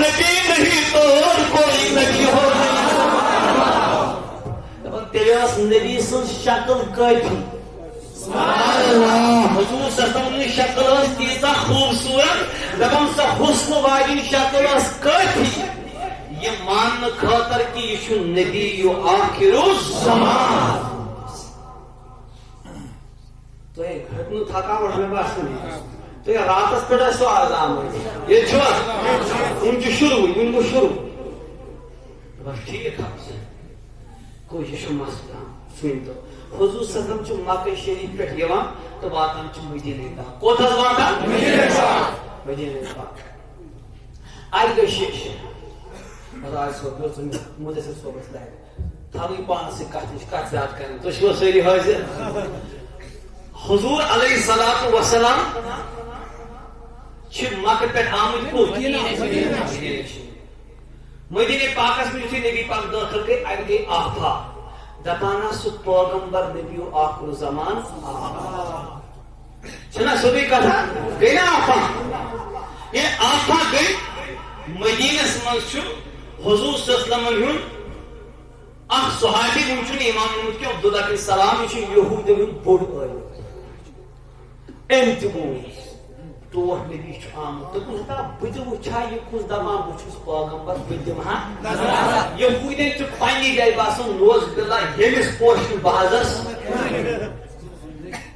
نبی نہیں تو اور کوئی نبی ہو تیرے اس نبی سن شکل کافی حضور صلی اللہ علیہ وسلم شکل اس تیزا خوبصورت دبن سا حسن واجن شکل اس کافی یہ مان خاطر کی یشو نبی یو آخر الزمان تو ایک ہٹنو تھکاوٹ میں بات سنی تو یہ رات اس پر سو آزام ہوئی یہ چھوڑ ان کی شروع ہوئی ان کو شروع بس ٹھیک ہے کوئی یشو مسئلہ سن تو حضور صلی اللہ علیہ وسلم چو مکہ شریف پہ یوان تو واتان چو مدینہ پاک کوتھا واتان مدینہ پاک آئی گئی شیخ آج صبح مجھے سے صبح سے لائے تھاوی پان سے کٹ زیاد کرنے تو شو سیری حاضر حضور علیہ السلام چھ مکہ پہ آمد کو مدینہ پاکس میں تھی نبی پاک داخل کے آئی گئی آفا دپانا سو پیغمبر نبیو آخر زمان چھنا سبھی کہا گئی نا آفا یہ آفا گئی مدینہ سمجھ حضور صلی اللہ علیہ وسلم اخ صحابی منچن امام محمد کے عبداللہ کے سلام یہ یہود بوڑ آئی انتبون تور نبی آمد تو کہتا بجو چھا یہ کس دمان بچھوس پیغمبر بدم ہاں یہودین چھ پانی گئی باسن نوز باللہ یمس پوشن بازس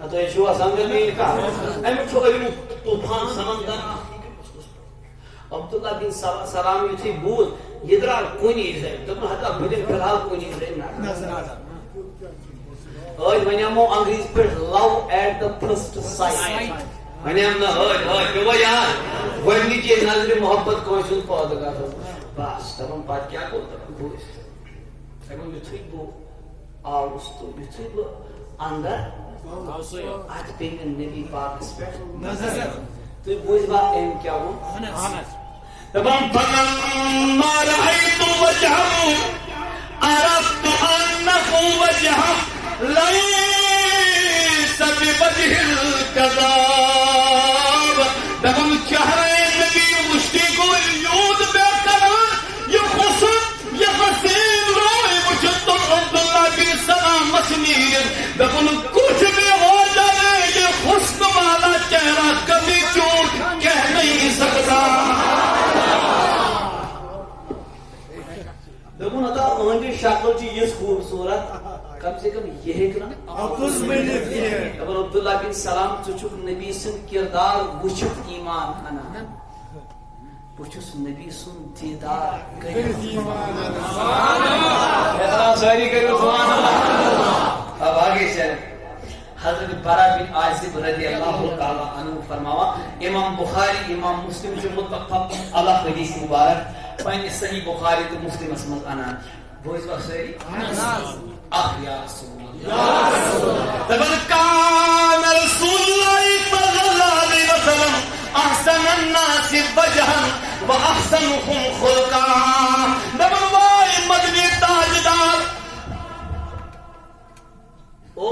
تو یہ شو سمجھ نہیں کہا امی چھو علم طوفان سمندر عبداللہ بن سلام یہ تھی بود یہ درال کونی ازائی تو حتی بدن فلحال کونی ازائی نظر آتا آج ونیامو انگریز پر لو ایٹ دا فرسٹ سائٹ ونیام نا آج وہ یار ونی کی نظر محبت کوئی سن پادا گا بس تب ہم بات کیا کو تب بوئیس تب ہم یتھوی بو آوستو یتھوی بو اندر آج پینگن نبی پاک اس پر نظر تو بوئیس با ایم کیا ہوں تمام فلما رأيت وجهه عرفت أنه وجه ليس بوجه الكذاب تمام چہرے نبی مشتاق الوجود بقرار يخصد يخسين روي مجد عبداللہ بن سلام مسنیر تمام کچھ بھی ہو جائے یہ حسن والا چہرہ کبھی چوٹ کہہ نہیں سکتا دیکھو نا اہندی شکل چی یہ خوبصورت کم سے کم یہ ہے کہ نا عبداللہ بن سلام چچک نبی سن کردار وچھت ایمان انا وچھس نبی سن دیدار کہی ایمان انا ساری کہی سبحان اللہ اب آگے چلیں حضرت برا بن عازب رضی اللہ تعالی عنہ فرماوا امام بخاری امام مسلم جو متفق علی حدیث مبارک پنی صحیح بخاری تو مسلم اسمت انا بوئیس وقت سہری اخ یا رسول اللہ تبن کان رسول اللہ صلی اللہ علیہ وسلم احسن الناس وجہا و احسنهم خلقا تبن وائی مدنی تاجدار او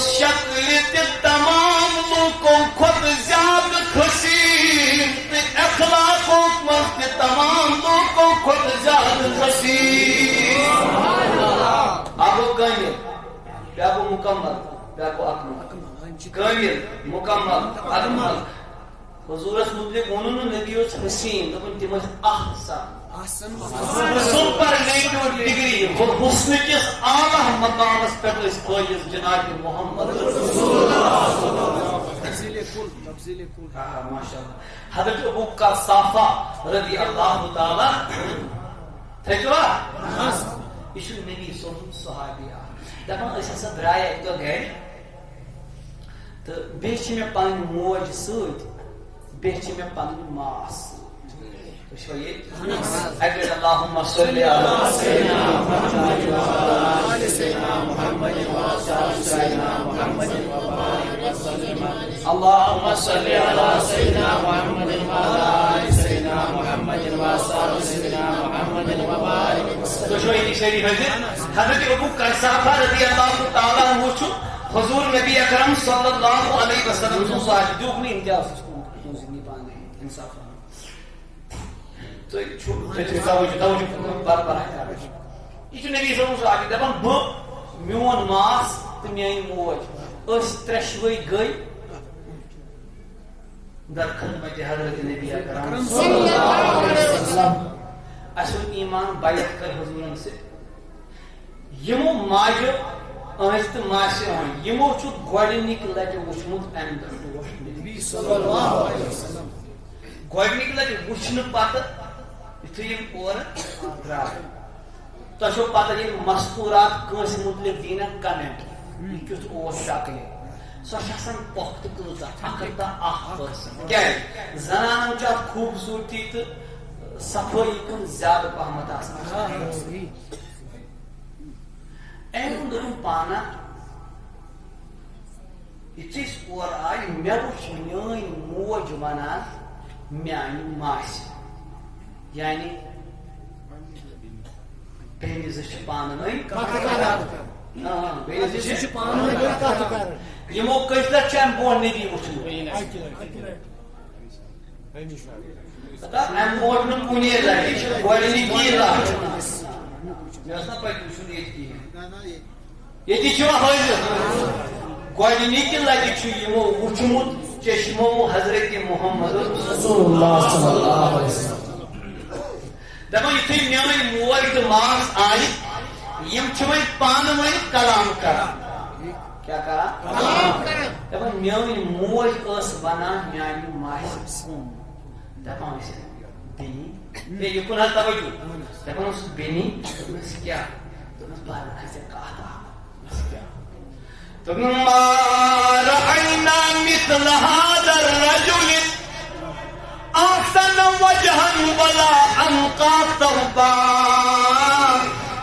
شکل تمام لوگوں خود زیادہ خسین اخلاق و مفت تمام لوگوں خود زیادہ خسین ابو کامل ابو مکمل ابو اکمل کامل مکمل اکمل حضور مطلق انہوں نے نبی اس حسین دبن تمہ احسن سپرلیٹو ڈگری حسن کس اعلی مقامس پر اس فائز جناب محمد رسول اللہ تفصیل کل ماشاءاللہ حضرت ابو قحافہ رضی اللہ تعالی تھجوا یہ نبی صحابی دپان اس ہسا درائے ایک دو گھر تو بیچ میں پن موج سۭتۍ بیچ میں پن ماس اگر اللهم صل على سيدنا محمد وعلى آل سيدنا محمد وعلى سيدنا محمد وبارك وسلم اللهم صل على سيدنا محمد وعلى آل سيدنا محمد وعلى سيدنا محمد وبارك وسلم تو جو یہ شریف ہے حضرت ابو قحافہ رضی اللہ تعالی عنہ حضور نبی اکرم صلی اللہ علیہ وسلم صاحب جو اپنی امتیاز کو نہیں پانے انصاف یہ نبی صاحب آگے دپان بہ میون ماس تو میٲنۍ موج أسۍ ترٛےٚ شوے گٔے در خدمت حضرت نبی اکرم اسہِ اوٚن ایٖمان بیعت کر حضوٗرن سۭتۍ یِمو ماجہِ أہنٛزِ تہٕ ماسہِ أہنٛدِ یِمو چھُ گۄڈنِکہِ لٹہِ وٕچھمُت امہِ دۄہ ٹوٹھ نبی صلی اللہ علیہ وسلم گۄڈنِکہِ لٹہِ وٕچھنہٕ پتہٕ یُتھُے یِم اورٕ درٛاے تۄہہِ چھو پتہ ییٚلہِ مستوٗرات کٲنٛسہِ مُتعلق دِی نا کمنٹ یہِ کیُتھ اوس شکلہِ سۄ چھِ آسان پۄختہٕ کۭژاہ 101% کیٛازِ زنانن چھِ اتھ خوٗبصوٗرتی تہٕ صفٲیی کُن زیادٕ پہمتھ آسان أمۍ دوٚپُن پانا یُتھُے أسۍ اورٕ آے مےٚ وٕچھ میٲنۍ موج ونان میانہِ ماسہِ یعنی بیٚنہِ زٕ چھِ پانہٕ ؤنۍ بیٚنہِ زٕ چھِ یِمو کٔژِ لٹہِ چھُ امہِ برونٛٹھ نبی وٕچھمُت امہِ برونٛٹھ نہٕ کُنی لٹہِ یہِ چھِ گۄڈنِکی لٹہِ مےٚ ٲس نا پتہٕ وٕچھُن ییٚتہِ کِہیٖنۍ ییٚتہِ چھُ حٲضِر گۄڈنِکہِ لٹہِ چھُ یِمو وٕچھمُت چشمو حضرت محمد رسول اللہ صلی اللہ علیہ وسلم دپان یُتھُے میٲنۍ موج تہٕ ماس آیہِ یِم چھِ وۄنۍ پانہٕ ؤنۍ کلام کران کیٛاہ کران دپان میٲنۍ موج ٲس ونان میانہِ ماسہِ کُن دپان ٲسۍ بیٚنہِ یہِ کُن حظ توجہ دپان اوسُس بیٚنہِ دوٚپمَس کیٛاہ دوٚپمَس بہٕ کھژ ژےٚ کتھ اکھ دوٚپُن ما رأينا مثل هذا الرجل أحسن وجها ولا أنقى ثوبا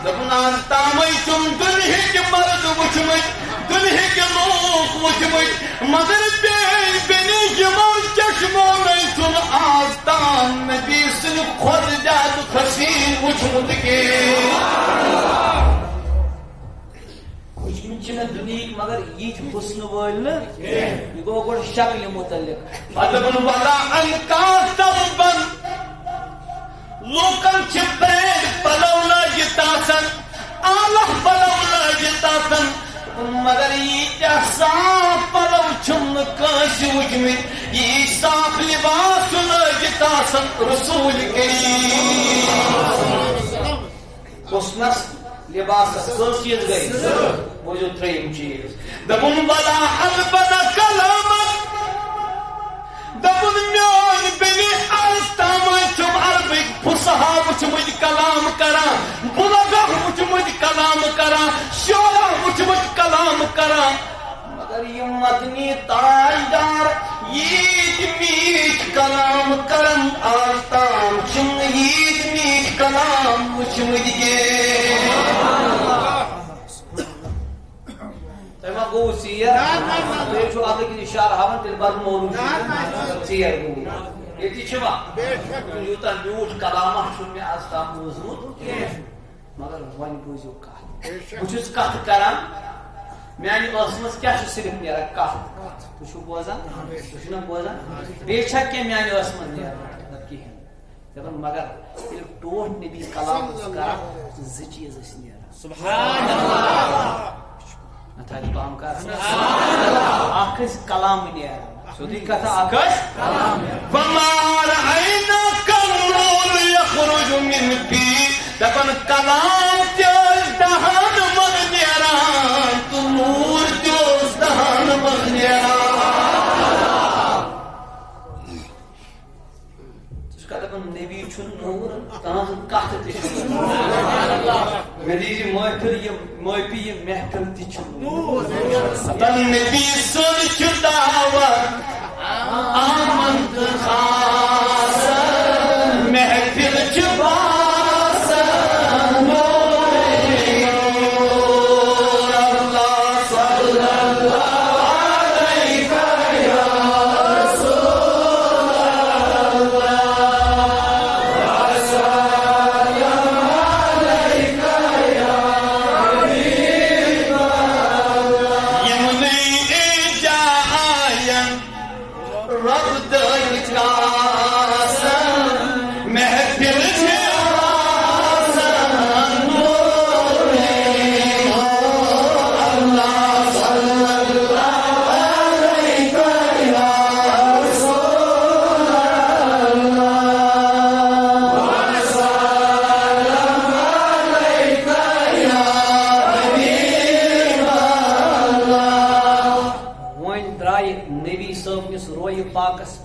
دپُن آز تامے چھُم دُنہِکۍ مرد وٕچھمٕتۍ دُنہِکۍ لوٗکھ وٕچھمٕتۍ مگر بیٚنہِ یِمو چشمو نے چھُنہٕ آز تام نبی سٕنٛدِ کھۄتہٕ زیادٕ حسیٖن وٕچھمُت کینٛہہ وٕچھمٕتۍ چھِ مےٚ دُنہِکۍ مگر یِتھۍ حُسنہٕ وٲلۍ نہٕ یہِ گوٚو گۄڈٕ شکلہِ مُتعلق پتہٕ دوٚپُن ولا انقى ثوبا لوٗکن چھِ پرٛٲنۍ پلو لٲگِتھ آسان اعلیٰ پلو لٲگِتھ آسان مگر ییٖتیاہ صاف پلو چھُم نہٕ کٲنٛسہِ وٕچھمٕتۍ یی صاف لباس چھُ لٲگِتھ آسان رسول کریم حُسنس لباسس کٔژ چیٖز گٔے بوٗزِو ترٛیِم چیٖز دپُن ولا البنہ کلامن دپُن میٲنۍ بیٚنہِ آز تامے چھُم عربٕکۍ فُصحا وٕچھمٕتۍ کلام کران بُلغا وٕچھمٕتۍ کلام کران شعرا وٕچھمٕتۍ کلام کران مگر یِم مدنی تاجدار ییٖتۍ میٖٹھۍ کلام کران آز تام چھِم نہٕ ییٖتۍ میٖٹھۍ کلام وٕچھمٕتۍ تۄہہِ ما گوٚو ژیر تُہۍ چھُو اتھ أکِس اِشارٕ ہاوان تیٚلہِ بدمولوٗ ژیر گوٚو ییٚتہِ چھُوا یوٗتاہ میوٗٹھ کلامہ چھُنہٕ مےٚ آز تام بوٗزمُت کینٛہہ مگر وۄنۍ بوٗزِو کتھ بہٕ چھُس کتھ کران میانہِ ٲسہٕ منٛز کیٛاہ چھُ صرف نیران کتھ تُہۍ چھِو بوزان تُہۍ چھِو نا بوزان بیٚیہِ چھا کینٛہہ میانہِ ٲسہٕ منٛز نیران کِہیٖنۍ دپان مگر ییٚلہِ ٹوٹھ نبی کلام اوس کران زٕ چیٖز ٲسۍ نیران سبحان اللہ نتہٕ پام کر اکھ ٲسۍ کلام نیران سیودٕے کتھا اکھ ٲسۍ وما رأيناك النور يخرج من في دپان کلام تہِ ٲسۍ دہن منٛز نیران تہٕ نوٗر تہِ اوس دہن منٛز نیران ژٕ چھُکھا دپان نبی چھُ نوٗر تہنٛز کتھ تہِ چھِ مےٚ دیٖزِ معٲفی یہِ محفِل تہِ چھِ نوٗر نبی سُنٛد چھُ دعوت آمد خاص محفل چھِ باسان اللہ صلی اللہ علیہ رب دٲنِکار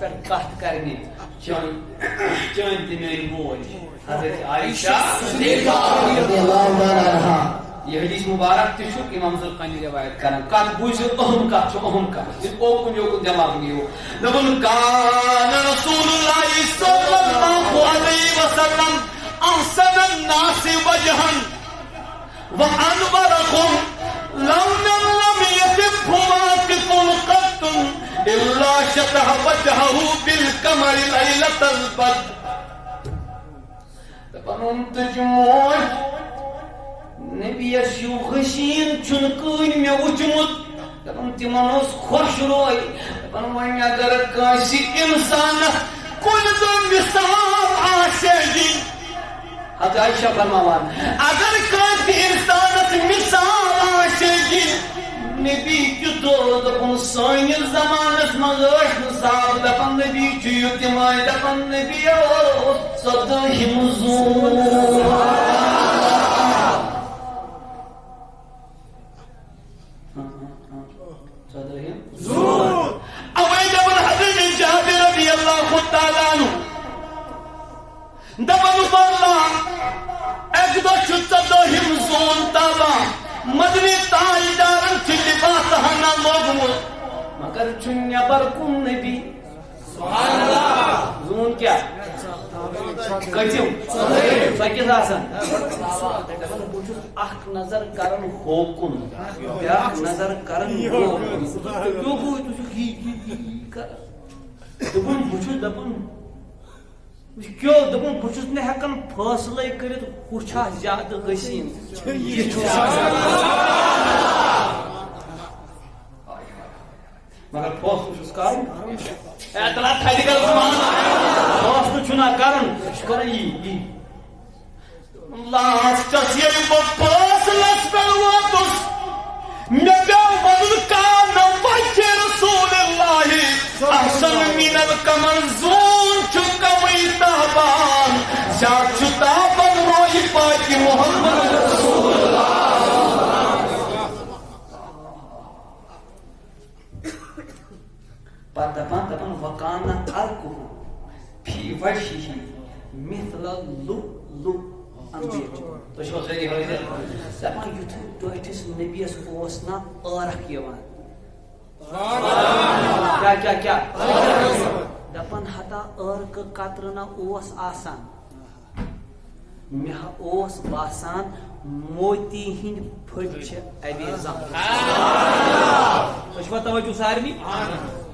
پہ کت کرنے چون تہ میری موج حضرت عائشہ یہ حدیث مبارک تہ امام زرقانی روایت کران کت بوزو اہم کت اوکن یوکن دماغ نیو دپن کان رسول اللہ صلی اللہ علیہ وسلم احسن الناس وجہا وانورهم لونا لم يتب واقف قط الا شطح وجهه بالقمر ليلة البدر دپن تجموج نبی یو خشین چنکن میں وچمت دپن تمن خوش روی دپن ون اگر کانسی انسان کن دو مثال آسے حضرت عائشہ فرماوان اگر کانسی انسانت مثال آسے نبی کتو دپن سانس زمانس مغاش مثال دپن نبی چیو تمائی دپن نبی صدہم زور دپن واللہ ایک دو څدہم زون تابا مدنی تاجدارن چھ لباس ہنا لوگمت مگر چھ نیبر کن نبی سبحان اللہ زون کیا کتم سکس آسان دپن بچ اخ نظر کرن ہوکن بیاکھ نظر کرن ہوکن کیوں گوئی دپن بچ دپن کیوں دپن بچس نہ ہیکن فاصلے کرت ہوچھا زیادہ حسین مگر فاصلہ کرن اطلاع تھدی کر فاصلہ چھنا کرن کرن یہ لاسٹس یل فاصلس پہ واتس مے پیو ون کان وجہ رسول اللہ احسن من القمر زون چکوئی تابان شاک تابان روی پاکی محمد رسول اللہ دپن وکان ارکو فی وجہہ مثل لؤلؤ تو شو صحیح ہوئی دپن یتھو ڈوٹس نبیس اوس نا ارکھ یوان کیا دپن ہتا ارک قطرنا اوس آسان مہ اوس باسان موتی ہند پھٹ ابھی زم توجہ سارنی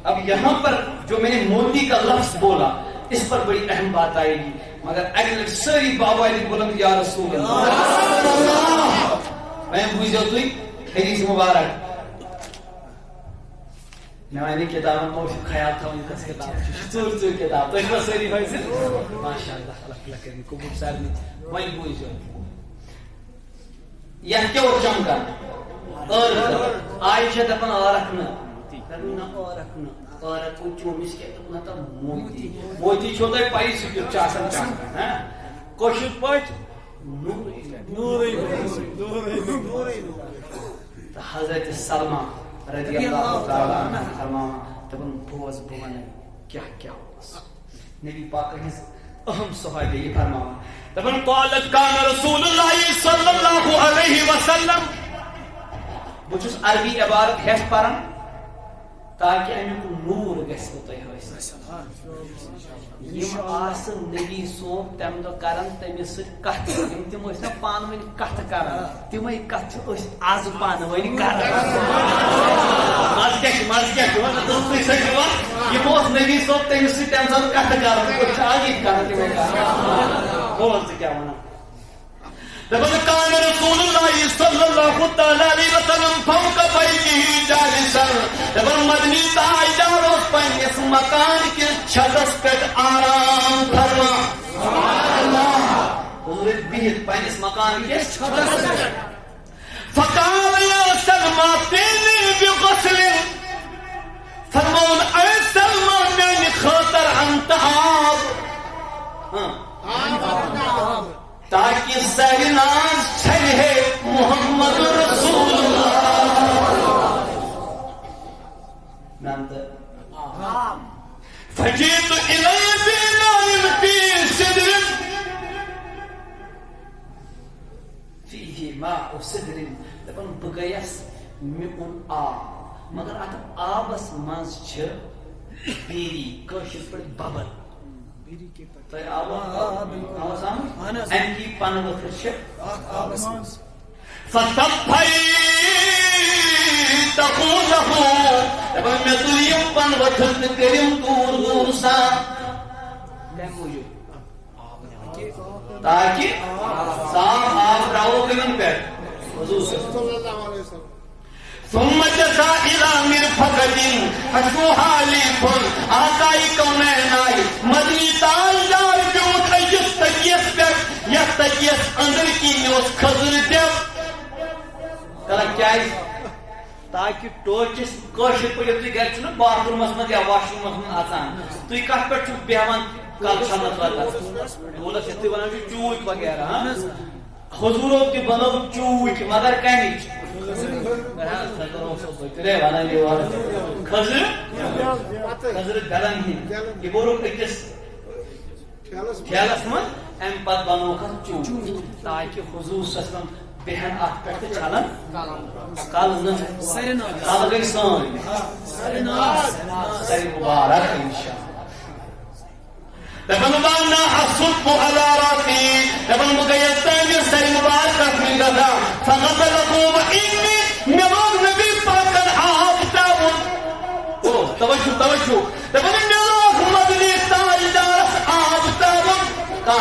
اب یہاں پر جو میں نے موتی کا لفظ بولا اس پر بڑی اہم بات آئے گی مگر اگلے ساری بابا بلند یا رسول اللہ میں بوجھو تو حدیث مبارک میں کتاب موش خیال تھا ان کا کتاب چور کتاب تو اس ساری بھائی سے ماشاءاللہ اللہ کرے قبول سارنی وہی بوجھو یہ کیا اور جم کر اور عائشہ دپن رکھنا اور کو چومس کے تو نہ موتی موتی چھوٹے پائی سے چاسن چاہتا ہے کوشش پٹ نور حضرت سلمہ رضی اللہ تعالی عنہ فرمانا تبن بوز بونے کیا نبی پاک نے اہم صحابی یہ فرمانا تبن قالت کان رسول اللہ صلی اللہ علیہ وسلم بچس عربی عبارت ہے پرن تاکہ امیک نور گژھو تہ یم آس نبی صوب تم دہ کران تمس ست کت تم نا پان ون کت کران تمے کت آز پان ون کران مز کیا یم نبی صوب تمس ست تم سات کت کران آگے کران تمے بول کیا ونان دپن کان رسول اللہ صلی اللہ تعالی علیہ وسلم فوق بیتہ جالسا دپن مدنی تاجدار اس پنس مکان کے چھتس پہ آرام فرما سبحان اللہ حضور بہت پنس مکان کے چھتس پہ فقال یا سلمى اتنی بغسل فرمون اے سلمى میری خاطر انت آب تاکہ سرناز چھلے محمد رسول اللہ فجئت سدرن دپن بہ گیس مے اون آب مگر ات آبس مز چھ بیری کشر پہ ببل ام کی پن وتر چھ دپن مے تلیم پن وتر تو کرم دور دور سان تاکہ صاف آب تراو کمن پہ حضور صلی اللہ علیہ وسلم ثم جزا الى مرفقة حشوها ليف آقائی کونین آئی مدنی تاجدار بیوت ایس تکیس پر یک تکیس اندر کی نیوز خضر دیو کلا کیا ہے تاکہ ٹوچس کوشش پہ جب تی گھر چھنا باتھ رومس مز یا واش رومس مز آسان توی کٹ پہ چھو بیوان کل چھمت واتا بولا سیتی بنا جو چوک وغیرہ حضوروں کی بنو چوک مگر کمیچ خضر گلن یہ بولو اکس کھیلس من ام پت بنو چوک تاکہ حضور صلی اللہ علیہ وسلم بہن ات پہ چھلن کل گئی سان سری مبارک انشاءاللہ دپن وانا اصب على راسي دپن بغيت تاجر سری مبارک من غدا فغسله واني نماز نبی پاک آب تاون او توجہ دپن نماز مدنی تاجدار آب تاون کا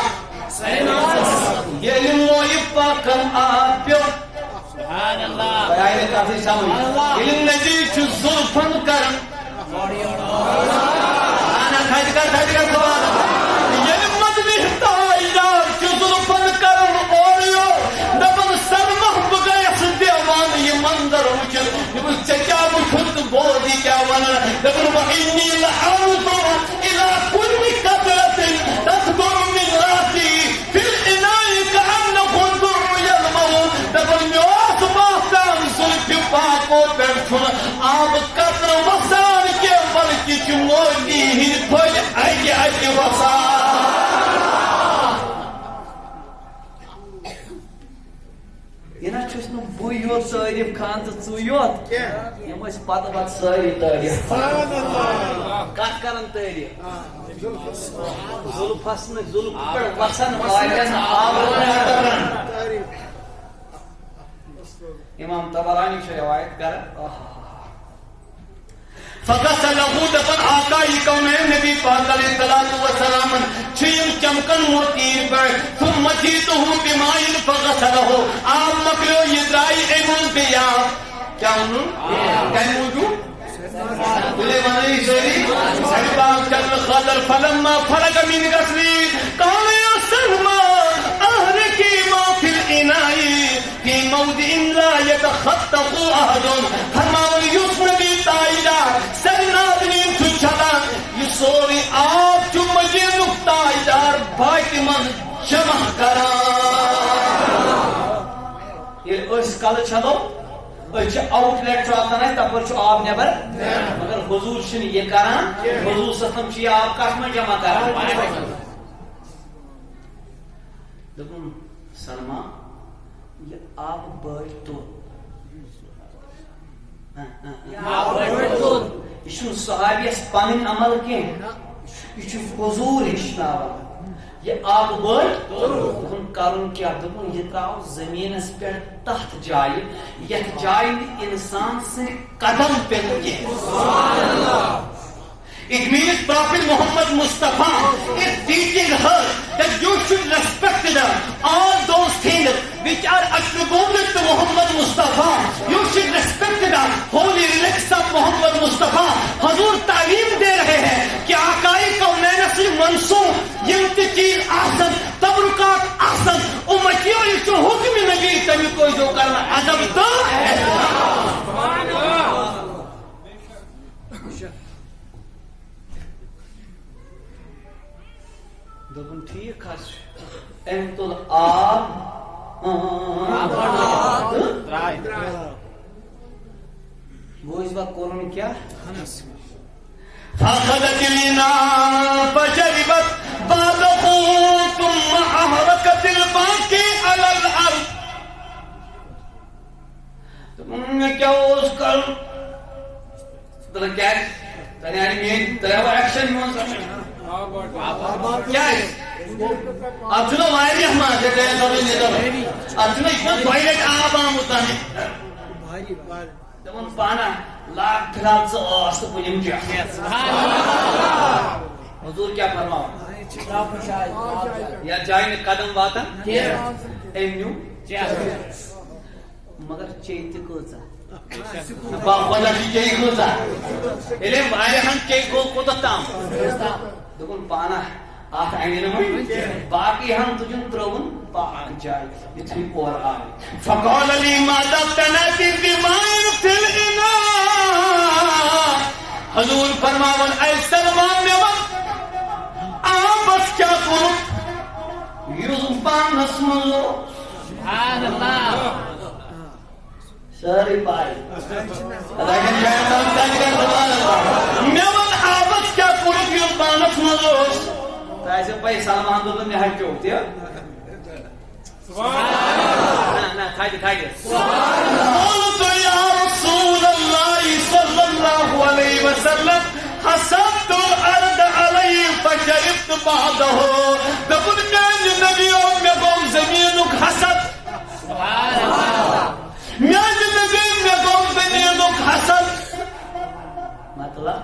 یہ موئی پاک آب پیو سبحان اللہ بیان کافی سامنے علم نبی چھ زلفن کرن انا کھائی کر سبحان وإني لأنظر إلى كل قطرة تقطر من رأسي في الإناء كأنه الدر يلمع دبل ميوس باستان سلك باقو ترسل آب قطر وسان کے بلکہ چمولی ہی پھل اجی وسان یہ نا چھس نو بو یوت تعریف خان تو ژٕ یوت یم ٲسۍ پتہٕ پتہٕ سٲری تعریف کتھ کران تعریف زلفس نہٕ زلف پٮ۪ٹھ وسان واریاہن آورن امام طبرانی چھُ روایت کران فغسله دپن آقائی کونین نبی پاک علیہ السلام چھیم چمکن موتیر پر ثم جیتہ بمائن فغسله آب مکلو یہ درائی ایمون بیا کیا انہوں کہیں موجود بلے بنائی سوری سڑی پاک چل خضر فلما فرق من غسلی قال یا سلمہ اہرکی ما فی الانائی فی موضع لا يتخطف احد فرماؤں یوسف نبی تائیدہ سرنادنین چھو چھلان یہ سوری آپ چھو مجھے نقطائی دار باقی من جمع کران یہ اس کل چھلو اچھا آؤٹ لیٹ چھو آتا ہے تب پر چھو آب نیبر مگر حضور چھن یہ کران حضور ستم چھو آب کاش میں جمع کران دکھن سلمہ یہ آب بڑھ تو یہ صحابی اس پانین عمل کے یہ حضور ہشناوان یہ آب بڑھ دکھن کرن کیا دکھن یہ تراؤ زمین اس پر تحت جائی یہ جائی انسان سے قدم پہ لگے It means Prophet Muhammad Mustafa is teaching her that you should respect all those things which are attributed to Muhammad Mustafa. You should respect the holy relics of Muhammad Mustafa. Hazur تعلیم دے رہے ہیں کہ آقائی کونین سے منصوب یمتقین احسن تبرکات احسن امتیوں اس حکم نبی تمہیں کوئی جو کرنا عذب تو ہے دکن ٹھیک ہے امت الآب وہ اس وقت قرآن کیا فاخذت الاناء فشربت بعده ثم احرقت الباقي على الارض کیا اب چھنا واریاہ ماز اب چھنا اتنا ٹوائلٹ آب آمت دپن پانا لاگ فلحال ژٕ ٲس تہٕ بہٕ نِمہٕ چیٚٹھ حضور کیا فرماو یا جائے نہٕ قدم واتن أمۍ نیوٗ مگر چیٚیہِ تہِ کۭژاہ خۄدا چھِ چیٚیہِ کۭژاہ ییٚلہِ أمۍ واریاہن چیٚیہِ گوٚو کوٚتتھ تام دوٚپُن پانا اتھ انہِ نہٕ وۄنۍ باقٕے ہن تُجُن ترٛٲوُن پاک جاے یُتھُے اورٕ آے فقال لي ما دفنت بماء في الإناء حضور فرماون اے سلمان مےٚ وَن آبس کیٛاہ کوٚرُتھ یُس پانس منٛز اوس سٲرٕے پاے مےٚ وَن آبس کیٛاہ کوٚرُتھ یُس پانس منٛز اوس تۄہہِ آسیو پاے سلمان دوٚپ مےٚ ہٹیو تہِ قلت يا رسول الله صلى الله عليه وسلم حسبت الارض علي فشربت بعده دپن میانہِ نبیو مےٚ گوٚو زٔمیٖنُک حسد میانہِ نبی مےٚ گوٚو زٔمیٖنُک حسد مطلب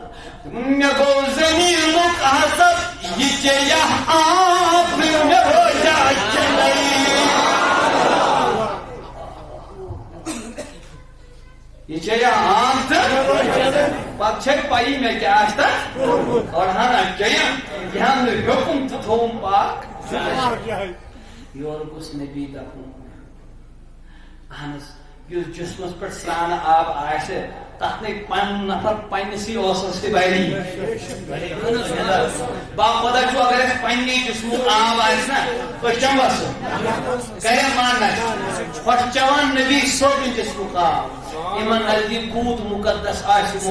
مےٚ گوٚو زٔمیٖنُک حسد یہِ چیٚیا آب مےٚ روزیا چلے یہ چاہیے عام تھا پتہ چھے پائی میں کیا آج تک اور ہاں چاہیے یہاں میں حکم تو تھوم پاک یور گوس نبی دپن اہنس یس جسمس پر سران آب آسے تک نے پن نفر پنسی اوسس تہ بری با خدا چھو اگر اس پنی جسمو آب آس نا پچم بس کرے ماننا خوش چوان نبی صوب جسمو آب ایمان نزدیک کوت مقدس آس